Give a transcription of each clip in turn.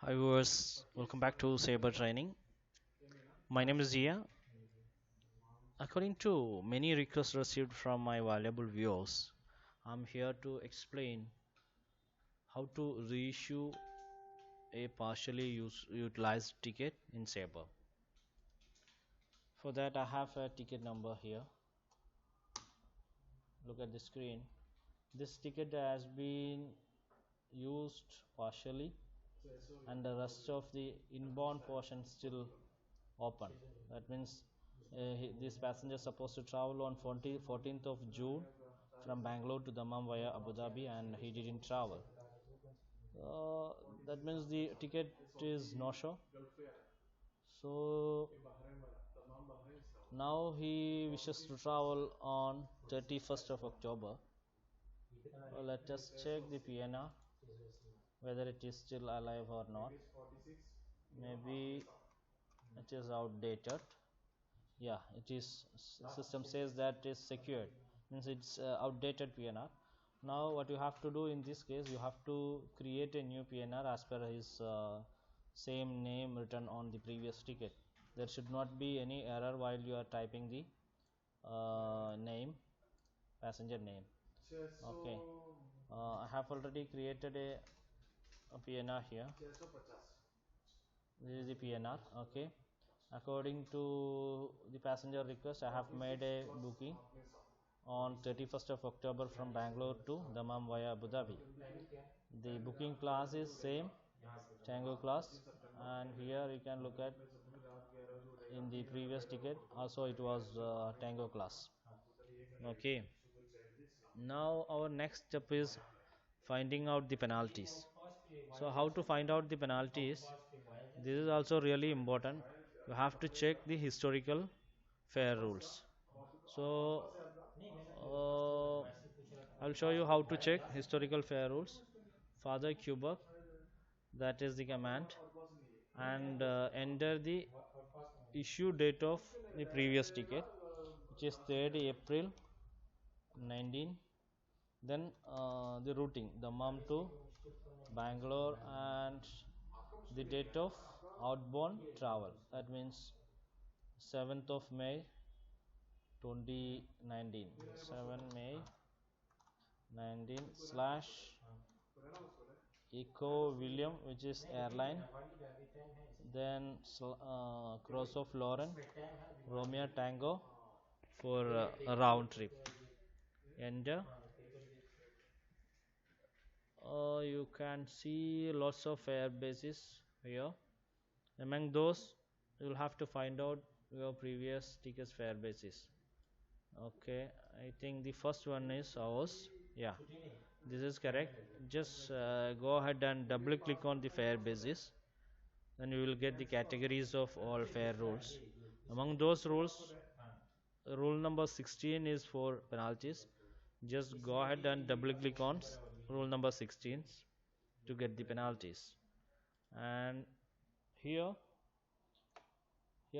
Hi viewers, welcome back to Sabre Training. My name is Zia. According to many requests received from my valuable viewers, I'm here to explain how to reissue a partially utilized ticket in Sabre. For that, I have a ticket number here. Look at the screen. This ticket has been used partially, and the rest of the inbound portion still open. That means this passenger is supposed to travel on 14th of June from Bangalore to Dammam via Abu Dhabi, and he didn't travel. That means the ticket is no show. So now he wishes to travel on 31st of October. Let us check the PNR whether it is still alive or not. Maybe it is outdated. Yeah, it is. System says that is secured, means it's outdated PNR. Now what you have to do in this case, you have to create a new PNR as per his same name written on the previous ticket. There should not be any error while you are typing the name, passenger name. Okay, I have already created a PNR here. This is the PNR. Okay, according to the passenger request, I have made a booking on 31st of October from Bangalore to Dammam via Abu Dhabi. The booking class is same, Tango class, and here you can look at in the previous ticket also it was Tango class. Okay, now our next step is finding out the penalties. So how to find out the penalties? This is also really important. You have to check the historical fare rules. So I'll show you how to check historical fare rules. Father Cubic, that is the command, and enter the issue date of the previous ticket, which is 3rd April 19. Then the routing, the Dammam to Bangalore, and the date of outbound travel, that means 7th of May 2019, 7 May 19 slash Eco William, which is airline, then Cross of Lauren Romeo Tango for a round trip. Enter. You can see lots of fare bases here. Among those, you will have to find out your previous tickets fare basis. Okay, I think the first one is ours. Yeah, this is correct. Just go ahead and double click on the fare basis, then you will get the categories of all fare rules. Among those rules, rule number 16 is for penalties. Just go ahead and double click on rule number 16 to get the penalties. And here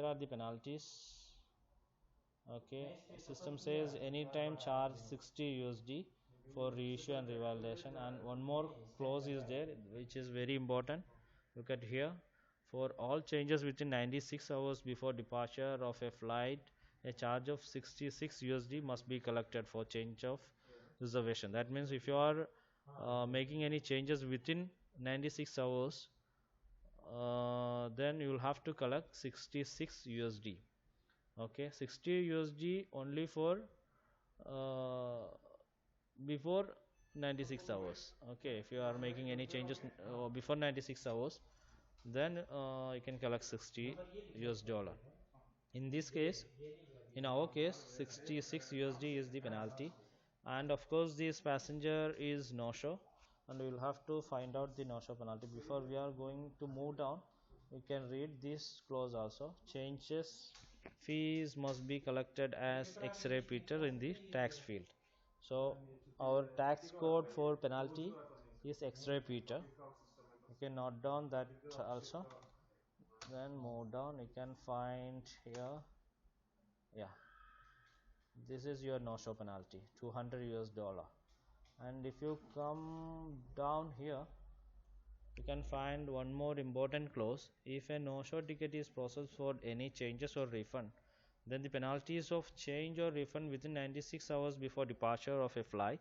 are the penalties. Okay, system says anytime charge 60 USD for reissue and revalidation, and one more clause is there which is very important. Look at here. For all changes within 96 hours before departure of a flight, a charge of 66 USD must be collected for change of reservation. That means if you are making any changes within 96 hours, then you will have to collect 66 USD. Okay, 60 USD only for uh, before 96 hours. Okay, if you are making any changes before 96 hours, then you can collect 60 US dollar. In this case, in our case, 66 USD is the penalty, and of course this passenger is no show, and we will have to find out the no show penalty. Before we are going to move down, we can read this clause also. Changes fees must be collected as X-ray Peter in the tax field. So our tax code for penalty is X-ray Peter. You can note down that also. Then move down, you can find here. Yeah, this is your no show penalty, 200 US dollar. And if you come down here, you can find one more important clause. If a no-show ticket is processed for any changes or refund, then the penalties of change or refund within 96 hours before departure of a flight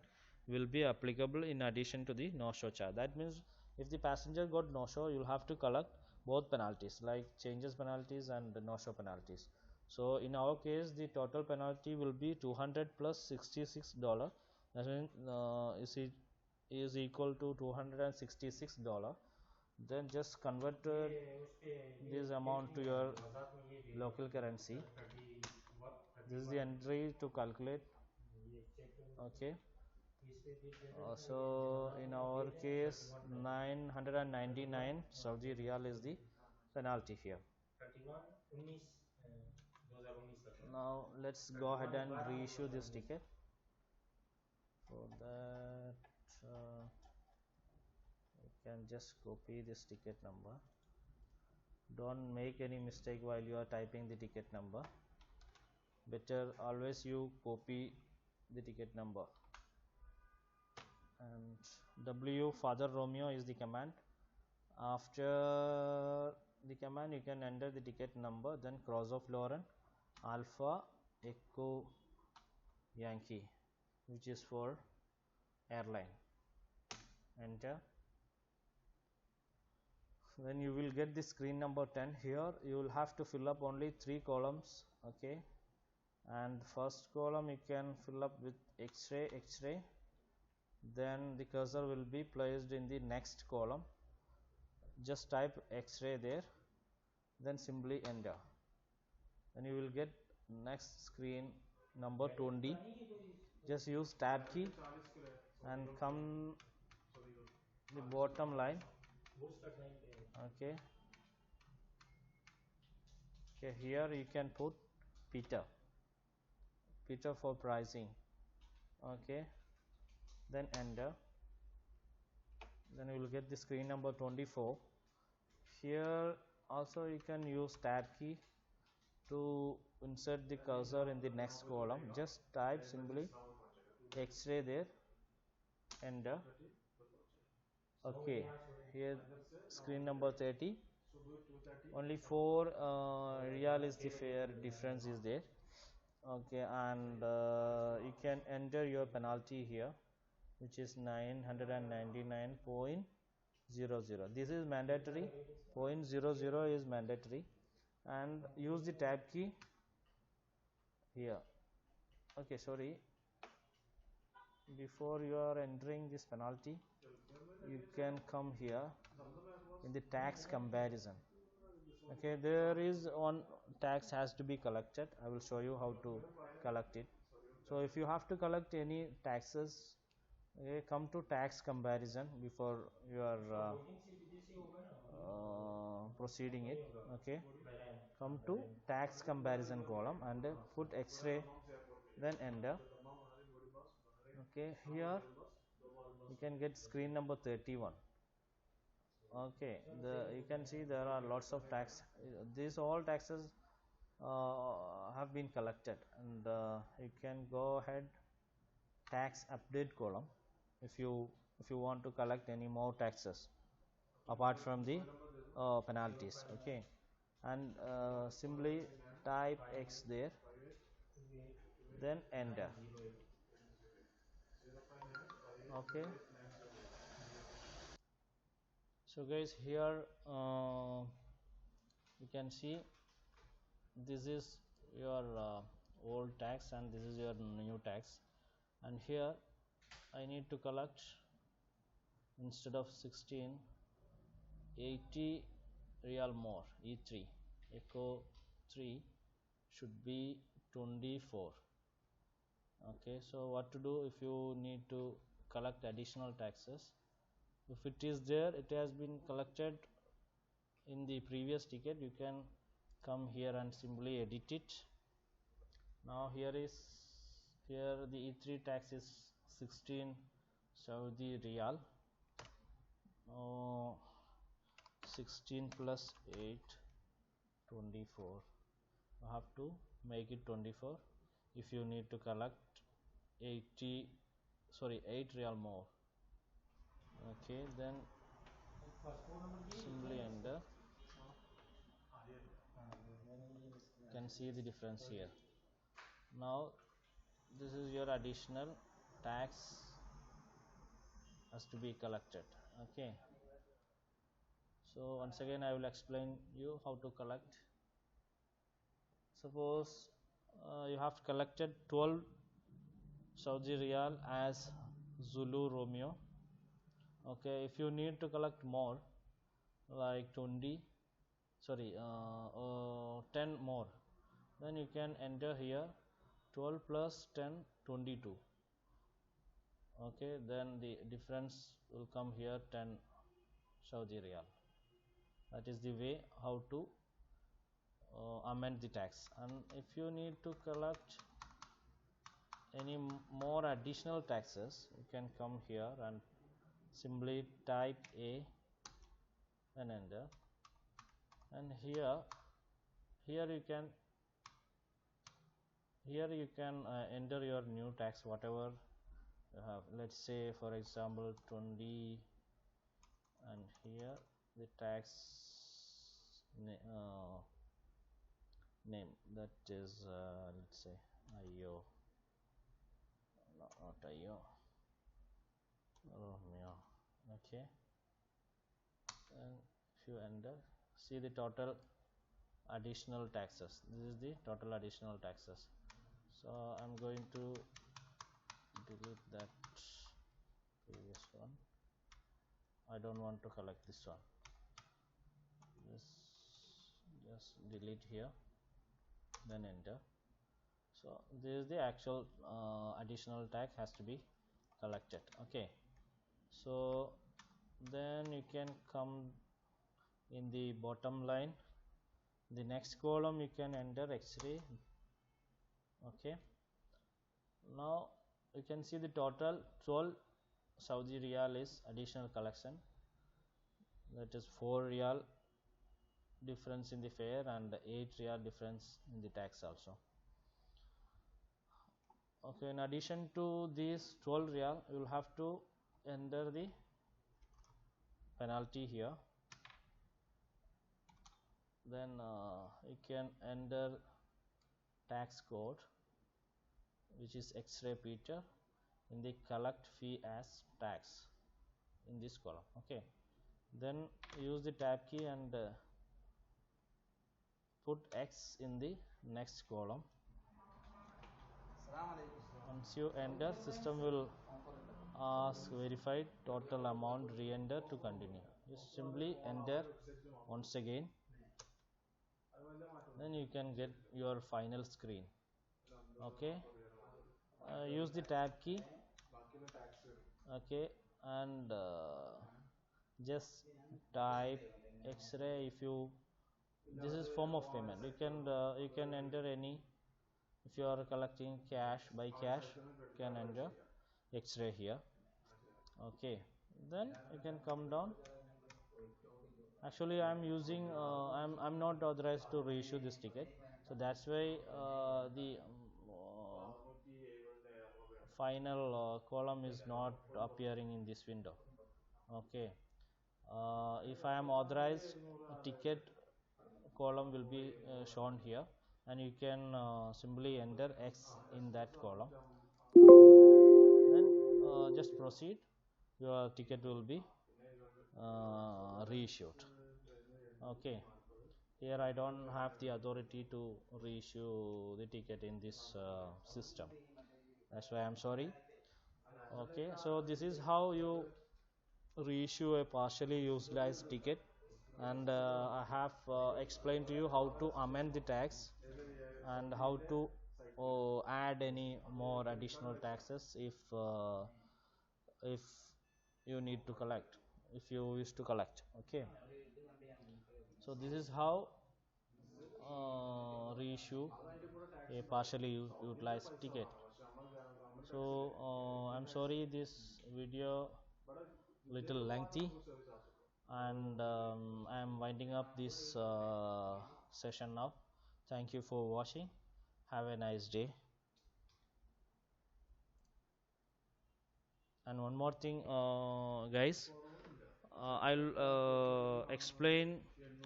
will be applicable in addition to the no-show charge. That means if the passenger got no-show, you'll have to collect both penalties, like changes penalties and the no-show penalties. So in our case, the total penalty will be 200 plus $66. That means is equal to $266. Then just convert this amount to your local currency. This is the entry to calculate. Okay. So in our case, 999 Saudi Riyal is the penalty here. Now let's go ahead and reissue this ticket. For that, you can just copy this ticket number. Don't make any mistake while you are typing the ticket number. Better always you copy the ticket number. And W Father Romeo is the command. After the command, you can enter the ticket number, then cross of Lauren Alpha Echo Yankee, which is for airline. Enter. Then you will get the screen number 10. Here you will have to fill up only 3 columns. Okay, and first column you can fill up with X-ray. Then the cursor will be placed in the next column. Just type X-ray there, then simply enter. Then you will get next screen number 20. Just use tab key and come the bottom line. Okay, here you can put Peter for pricing. Okay, then enter. Then you will get the screen number 24. Here also you can use tab key to insert the cursor in the next column. Just type simply X-ray there, enter. Okay, here screen number 30. Only 4 real is the fare difference is there. Okay, and you can enter your penalty here, which is 999.00. This is mandatory. 0.00 is mandatory, and use the tab key here. Okay, sorry, before you are entering this penalty, you can come here in the tax comparison. Okay, there is one tax has to be collected. I will show you how to collect it. So if you have to collect any taxes, okay, come to tax comparison before you are proceeding it. Okay, come to tax comparison column and put X-ray, then enter. Okay, here you can get screen number 31. Okay, you can see there are lots of tax. These all taxes have been collected, and you can go ahead tax update column if you want to collect any more taxes apart from the penalties. Okay, and simply type X there, then enter. Okay, so guys, here you can see this is your old tax and this is your new tax, and here I need to collect, instead of 16, 80 real more. E3 echo 3 should be 24. Okay, so what to do if you need to collect additional taxes? If it is there, it has been collected in the previous ticket, you can come here and simply edit it. Now here the E3 tax is 16 Saudi Riyal. 16 plus 8, 24. You have to make it 24 if you need to collect 8 real more. Okay, then simply enter. You can see the difference here. Now this is your additional tax has to be collected. Okay, so once again I will explain you how to collect. Suppose you have collected 12 Saudi Riyal as Zulu Romeo. Okay, if you need to collect more, like 10 more, then you can enter here 12 plus 10, 22. Okay, then the difference will come here 10 Saudi Riyal. That is the way how to amend the tax. And if you need to collect any more additional taxes, you can come here and simply type A and enter. And here you can enter your new tax whatever you have. Let's say for example 20, and here the tax name, that is let's say IO, no, not IO, Romeo. Okay, and if you enter, see the total additional taxes. This is the total additional taxes. So I'm going to delete that previous one. I don't want to collect this one. Just delete here, then enter. So this is the actual additional tax has to be collected. Okay, so then you can come in the bottom line, the next column you can enter X-ray. Okay, now you can see the total 12 Saudi Riyal is additional collection, that is 4 Riyal difference in the fare and 8 Riyal difference in the tax also. Okay, in addition to these 12 Riyal, you will have to enter the penalty here. Then you can enter tax code, which is X-ray Peter, in the collect fee as tax in this column. Okay, then use the tab key and put X in the next column. Once you enter, system will ask verified total amount, re-enter to continue. Just simply enter once again, then you can get your final screen. Okay, use the tab key. Okay, and just type X-ray. If you, this is form of payment, you can enter any. If you are collecting cash, by cash, you can enter X-ray here. Okay, then you can come down. Actually I'm using I'm not authorized to reissue this ticket, so that's why the final column is not appearing in this window. Okay, if I am authorized, ticket column will be shown here, and you can simply enter X in that column, then just proceed. Your ticket will be reissued. Okay, here I don't have the authority to reissue the ticket in this system, that's why I'm sorry. Okay, so this is how you reissue a partially utilized ticket, and I have explained to you how to amend the tax and how to add any more additional taxes if you need to collect, if you wish to collect. Okay, so this is how reissue a partially utilized ticket. So I'm sorry this video little lengthy, and I'm winding up this session now. Thank you for watching. Have a nice day. And one more thing, guys, I'll explain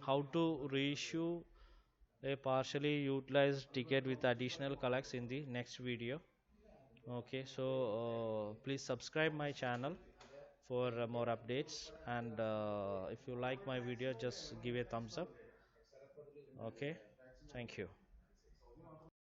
how to reissue a partially utilized ticket with additional collects in the next video. Okay, so please subscribe my channel for more updates, and if you like my video, just give a thumbs up. Okay, thank you.